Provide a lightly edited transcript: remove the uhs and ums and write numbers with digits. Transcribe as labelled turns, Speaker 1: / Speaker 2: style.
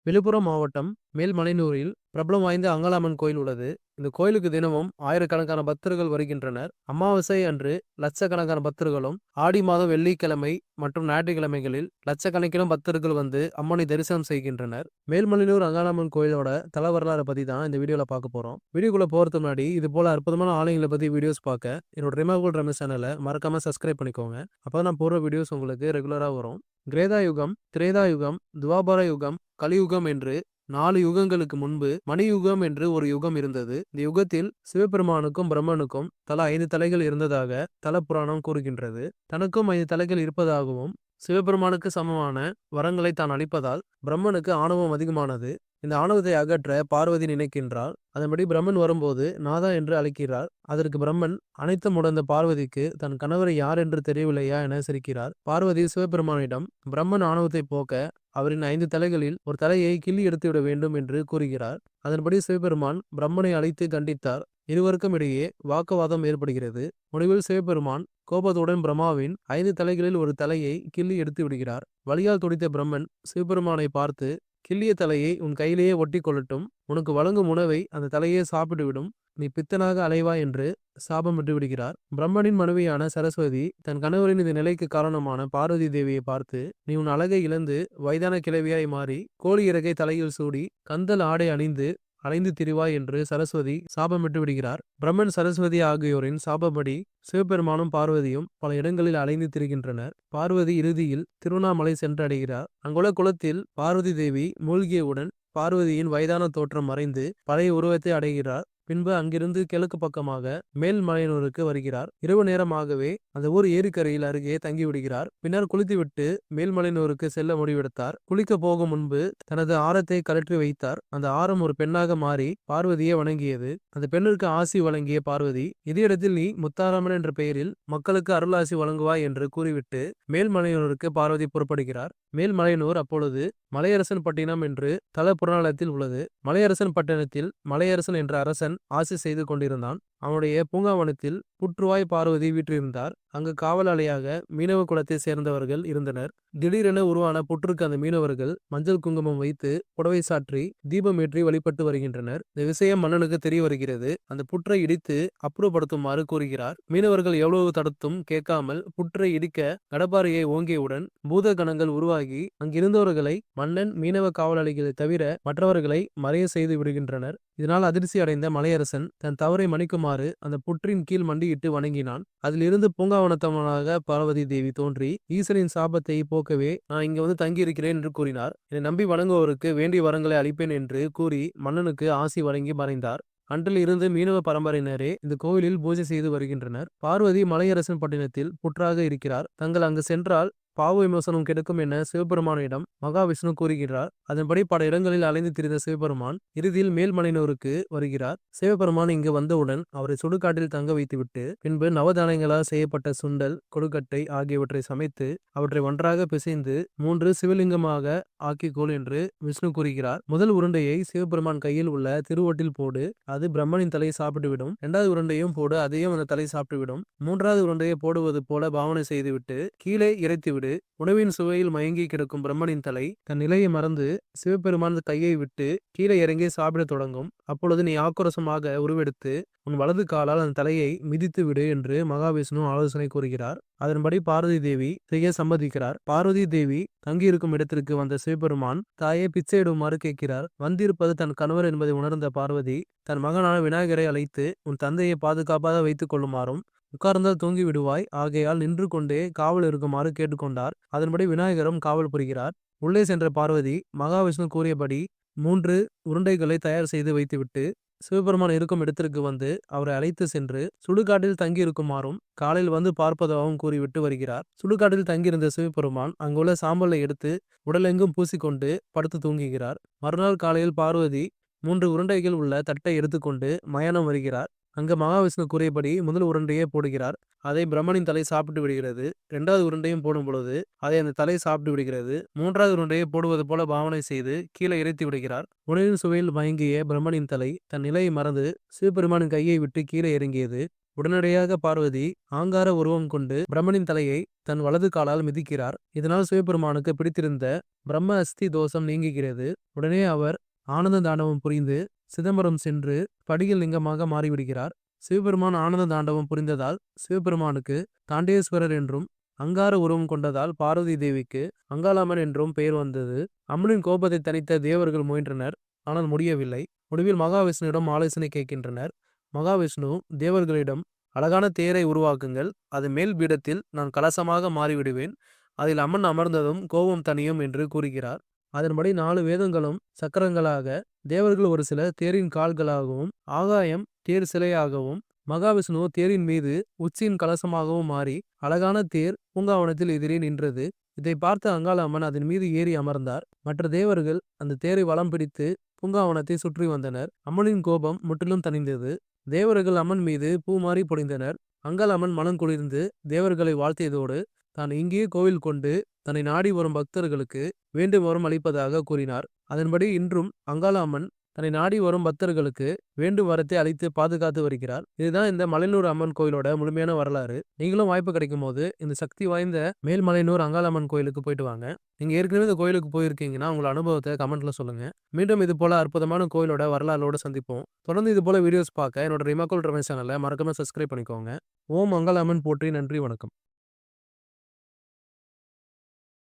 Speaker 1: விழுப்புரம் மாவட்டம் மேல்மலையனூரில் பிரபலம் வாய்ந்த அங்காளம்மன் கோயில் உள்ளது. இந்த கோயிலுக்கு தினமும் ஆயிரக்கணக்கான பக்தர்கள் வருகின்றனர். அமாவாசை அன்று லட்சக்கணக்கான பக்தர்களும், ஆடி மாதம் வெள்ளிக்கிழமை மற்றும் ஞாயிற்றுக்கிழமைகளில் லட்சக்கணக்கிலும் பக்தர்கள் வந்து அம்மனை தரிசனம் செய்கின்றனர். மேல்மலையனூர் அங்காளம்மன் கோயிலோட தல வரலாறை பத்தி தான் இந்த வீடியோல பார்க்க போறோம். வீடியோக்குள்ள போறதுக்கு முன்னாடி இது போல அற்புதமான ஆலயங்களை பத்தி வீடியோஸ் பார்க்க என்னோட ரிமார்கபிள் ரமேஷ் சேனலை மறக்காம சப்ஸ்கிரைப் பண்ணிக்கோங்க. அப்பதான் நான் போடுற வீடியோஸ் உங்களுக்கு ரெகுலரா வரும். கிரேதா யுகம், திரேதா யுகம், துவாபர யுகம், கலியுகம் என்று 4 யுகங்களுக்கு முன்பு மணியுகம் என்று ஒரு யுகம் இருந்தது. இந்த யுகத்தில் சிவபெருமானுக்கும் பிரம்மனுக்கும் தலா 5 தலைகள் இருந்ததாக தல புராணம் கூறுகின்றது. தனக்கும் 5 தலைகள் இருப்பதாகவும் சிவபெருமானுக்கு சமமான வரங்களை தான் அளிப்பதால் பிரம்மனுக்கு ஆணவம் அதிகமானது. இந்த ஆணவத்தை அகற்ற பார்வதி நினைக்கின்றாள். அதன்படி பிரம்மன் வரும்போது நாதா என்று அழைக்கிறார். அதற்கு பிரம்மன் அனைத்தும் உணர்ந்த பார்வதிக்கு தன் கணவர் யார் என்று தெரியவில்லையா என சிரிக்கிறார். பார்வதி சிவபெருமானிடம் பிரம்மன் ஆணவத்தை போக்க அவரின் 5 தலைகளில் ஒரு தலையை கிள்ளி எடுத்துவிட வேண்டும் என்று கூறுகிறார். அதன்படி சிவபெருமான் பிரம்மனை அழைத்து கண்டித்தார். இருவருக்கும் இடையே வாக்குவாதம் ஏற்படுகிறது. முடிவில் சிவபெருமான் கோபத்துடன் பிரம்மாவின் 5 தலைகளில் ஒரு தலையை கிள்ளி எடுத்து விடுகிறார். வலியால் துடித்த பிரம்மன் சிவபெருமானை பார்த்து, கிள்ளிய தலையை உன் கையிலேயே ஒட்டி கொள்ளட்டும். உனக்கு வழங்கும் உணவை அந்த தலையே சாப்பிட்டுவிடும். நீ பித்தனாக அலைவாய் என்று சாபமிட்டு விடுகிறார். பிரம்மனின் மனைவியான சரஸ்வதி தன் கணவரின் இந்த நிலைக்கு காரணமான பார்வதி தேவியை பார்த்து, நீ உன் அழகை இழந்து வயதான கிழவியாய் மாறி கோழி இறகை தலையில் சூடி கந்தல் ஆடை அணிந்து அலைந்து திரிவாய் என்று சரஸ்வதி சாபமிட்டு விடுகிறார். பிரம்மன், சரஸ்வதி ஆகியோரின் சாபப்படி சிவபெருமானும் பார்வதியும் பல இடங்களில் அலைந்து திரிகின்றனர். பார்வதி இறுதியில் திருவண்ணாமலை சென்றடைகிறார். அங்குள்ள குளத்தில் பார்வதி தேவி மூழ்கியவுடன் பார்வதியின் வயதான தோற்றம் மறைந்து பழைய உருவத்தை அடைகிறார். பின்பு அங்கிருந்து கிழக்கு பக்கமாக மேல்மலையனூருக்கு வருகிறார். இரவு நேரமாகவே அந்த ஊர் ஏரிக்கரையில் அருகே தங்கிவிடுகிறார். பின்னர் குளித்துவிட்டு மேல்மலையனூருக்கு செல்ல முடிவெடுத்தார். குளிக்க போகும் முன்பு தனது ஆரத்தை கழற்றி வைத்தார். அந்த ஆரம் ஒரு பெண்ணாக மாறி பார்வதியை வணங்கியது. அந்த பெண்ணிற்கு ஆசி வழங்கிய பார்வதி, இதே இடத்தில் நீ முத்தாரம்மன் என்ற பெயரில் மக்களுக்கு அருளாசி வழங்குவாய் என்று கூறிவிட்டு மேல்மலையனூருக்கு பார்வதி புறப்படுகிறார். மேல்மலையனூர் அப்பொழுது மலையரசன் பட்டினம் என்று தல புராணத்தில் உள்ளது. மலையரசன் பட்டணத்தில் மலையரசன் என்ற அரசன் ஆட்சி செய்து கொண்டிருந்தான். அவனுடைய பூங்காவனத்தில் புற்றுவாய் பார்வதி வீற்றிருந்தார். அங்கு காவலாளியாக மீனவ குலத்தை சேர்ந்தவர்கள் இருந்தனர். திடீரென உருவான புற்றுக்கு அந்த மீனவர்கள் மஞ்சள் குங்குமம் வைத்து புடவை சாற்றி தீபம் ஏற்றி வழிபட்டு வருகின்றனர். இந்த விஷயம் மன்னனுக்கு தெரிய வருகிறது. அந்த புற்றை இடித்து அப்புறப்படுத்துமாறு கூறுகிறார். மீனவர்கள் எவ்வளவு தடுத்தும் கேட்காமல் புற்றை இடிக்க கடப்பாறையை ஓங்கியவுடன் பூத கணங்கள் உருவாகி அங்கிருந்தவர்களை மன்னன் மீனவ காவலாளிகளை தவிர மற்றவர்களை மறைய செய்து விடுகின்றனர். இதனால் அதிர்ச்சி அடைந்த மலையரசன் தன் தவறை மன்னிக்குமாறு அந்த புற்றின் கீழ் மண்டியிட்டு வணங்கினான். அதிலிருந்து பூங்காவனத்தவனாக பார்வதி தேவி தோன்றி ஈசனின் சாபத்தை போக்கவே நான் இங்க வந்து தங்கியிருக்கிறேன் என்று கூறினார். என்னை நம்பி வணங்குவோருக்கு வேண்டிய வரங்களை அளிப்பேன் என்று கூறி மன்னனுக்கு ஆசி வழங்கி மறைந்தார். அன்றில் இருந்து மீனவ பரம்பரையினரே இந்த கோவிலில் பூஜை செய்து வருகின்றனர். பார்வதி மலையரசன் பட்டினத்தில் புற்றாக இருக்கிறார். தங்கள் அங்கு சென்றால் பாவ விமோசனம் கிடைக்கும் என சிவபெருமானிடம் மகாவிஷ்ணு கூறுகிறார். அதன்படி பல இடங்களில் அலைந்து திரிந்த சிவபெருமான் இறுதியில் மேல்மலையனூருக்கு வருகிறார். சிவபெருமான் இங்கு வந்தவுடன் அவரை சுடுகாட்டில் தங்க வைத்துவிட்டு பின்பு நவதானியங்களால் செய்யப்பட்ட சுண்டல், கொடுக்கட்டை ஆகியவற்றை சமைத்து அவற்றை ஒன்றாக பிசைந்து 3 சிவலிங்கமாக ஆக்கிக்கொள் என்று விஷ்ணு கூறுகிறார். முதல் உருண்டையை சிவபெருமான் கையில் உள்ள திருவொட்டில் போடு, அது பிரம்மனின் தலையை சாப்பிட்டுவிடும். 2வது உருண்டையும் போடு, அதையும் அந்த தலை சாப்பிட்டுவிடும். 3வது உருண்டையை போடுவது போல பாவனை செய்துவிட்டு கீழே இறைத்துவிடு. உணவின் சுவையில் மயங்கி கிடக்கும் பிரம்மனின் தலை தன் நிலையை மறந்து சிவபெருமான் கையை விட்டு கீழே இறங்கி சாப்பிட தொடங்கும். அப்பொழுது நீ ஆக்ரோஷமாக உருவெடுத்து உன் வலது காலால் அந்த தலையை மிதித்து விடு என்று மகாவிஷ்ணு ஆலோசனை கூறுகிறார். அதன்படி பார்வதி தேவி செய்ய சம்மதிக்கிறார். பார்வதி தேவி தங்கியிருக்கும் இடத்திற்கு வந்த சிவபெருமான் தாயை பிச்சையிடுமாறு கேட்கிறார். வந்திருப்பது தன் கணவர் என்பதை உணர்ந்த பார்வதி தன் மகனான விநாயகரை அழைத்து, உன் தந்தையை பாதுகாப்பாக வைத்துக் கொள்ளுமாறும் உட்கார்ந்தால் தூங்கி விடுவாய், ஆகையால் நின்று கொண்டே காவல் இருக்குமாறு கேட்டுக்கொண்டார். அதன்படி விநாயகரும் காவல் புரிகிறார். உள்ளே சென்ற பார்வதி மகாவிஷ்ணு கூறியபடி 3 உருண்டைகளை தயார் செய்து வைத்துவிட்டு சிவபெருமான் இருக்கும் இடத்திற்கு வந்து அவரை அழைத்து சென்று சுடுகாட்டில் தங்கியிருக்குமாறும் காலையில் வந்து பார்ப்பதாகவும் கூறிவிட்டு வருகிறார். சுடுகாட்டில் தங்கியிருந்த சிவபெருமான் அங்குள்ள சாம்பலை எடுத்து உடலெங்கும் பூசிக்கொண்டு படுத்து தூங்குகிறார். மறுநாள் காலையில் பார்வதி 3 உருண்டைகள் உள்ள தட்டை எடுத்துக்கொண்டு மயானம் வருகிறார். அங்கு மகாவிஷ்ணு கூறியபடி முதல் உருண்டையை போடுகிறார். அதை பிரம்மனின் தலை சாப்பிட்டு விடுகிறது. 2வது உருண்டையும் போடும் பொழுது அதை அந்த தலை சாப்பிட்டு விடுகிறது. 3வது உருண்டையை போடுவது போல பாவனை செய்து கீழே இறைத்து விடுகிறார். உணவின் சுவையில் மயங்கிய பிரம்மனின் தலை தன் நிலையை மறந்து சிவபெருமானின் கையை விட்டு கீழே இறங்கியது. உடனடியாக பார்வதி ஆங்கார உருவம் கொண்டு பிரம்மனின் தலையை தன் வலது காலால் மிதிக்கிறார். இதனால் சிவபெருமானுக்கு பிடித்திருந்த பிரம்ம அஸ்தி தோஷம் நீங்குகிறது. உடனே அவர் ஆனந்த தாண்டவம் புரிந்து சிதம்பரம் சென்று படியில் லிங்கமாக மாறிவிடுகிறார். சிவபெருமான் ஆனந்த தாண்டவம் புரிந்ததால் சிவபெருமானுக்கு தாண்டேஸ்வரர் என்றும், அங்கார உருவம் கொண்டதால் பார்வதி தேவிக்கு அங்காளம்மன் என்றும் பெயர் வந்தது. அம்மனின் கோபத்தை தணித்த தேவர்கள் முயன்றனர், ஆனால் முடியவில்லை. முடிவில் மகாவிஷ்ணுவிடம் ஆலோசனை கேட்கின்றனர். மகாவிஷ்ணு தேவர்களிடம், அழகான தேரை உருவாக்குங்கள், அது மேல் பீடத்தில் நான் கலசமாக மாறிவிடுவேன், அதில் அம்மன் அமர்ந்ததும் கோபம் தணியும் என்று கூறுகிறார். அதன்படி 4 வேதங்களும் சக்கரங்களாக, தேவர்கள் ஒரு சில தேரின் கால்களாகவும், ஆகாயம் தேர் சிலையாகவும், மகாவிஷ்ணு தேரின் மீது உச்சியின் கலசமாகவும் மாறி அழகான தேர் பூங்காவனத்தில் எதிரே நின்றது. இதை பார்த்த அங்காளம்மன் அதன் மீது ஏறி அமர்ந்தார். மற்ற தேவர்கள் அந்த தேரை வலம் பிடித்து பூங்காவனத்தை சுற்றி வந்தனர். அம்மனின் கோபம் முற்றிலும் தணிந்தது. தேவர்கள் அம்மன் மீது பூ மாறி பொழிந்தனர். அங்காளம்மன் மனம் குளிர்ந்து தேவர்களை வாழ்த்தியதோடு தான் இங்கேயே கோவில் கொண்டு தன்னை நாடி வரும் பக்தர்களுக்கு வேண்டும் வரம் அளிப்பதாக கூறினார். அதன்படி இன்றும் அங்காளம்மன் தன்னை நாடி வரும் பக்தர்களுக்கு வேண்டும் வரத்தை அளித்து பாதுகாத்து வருகிறார். இதுதான் இந்த மலையனூர் அம்மன் கோயிலோட முழுமையான வரலாறு. நீங்களும் வாய்ப்பு கிடைக்கும் போது இந்த சக்தி வாய்ந்த மேல்மலையனூர் அங்காளம்மன் கோயிலுக்கு போயிட்டு வாங்க. நீங்க ஏற்கனவே இந்த கோயிலுக்கு போயிருக்கீங்கன்னா உங்களோட அனுபவத்தை கமெண்ட்ல சொல்லுங்க. மீண்டும் இது போல அற்புதமான கோயிலோட வரலாறோட சந்திப்போம். தொடர்ந்து இது போல வீடியோஸ் பார்க்க என்னோட ரிமாக்கோல் ரமேஷ் சேனலை மறக்காம சப்ஸ்கிரைப் பண்ணிக்கோங்க. ஓம் அங்காளம்மன் போற்றி. நன்றி, வணக்கம்.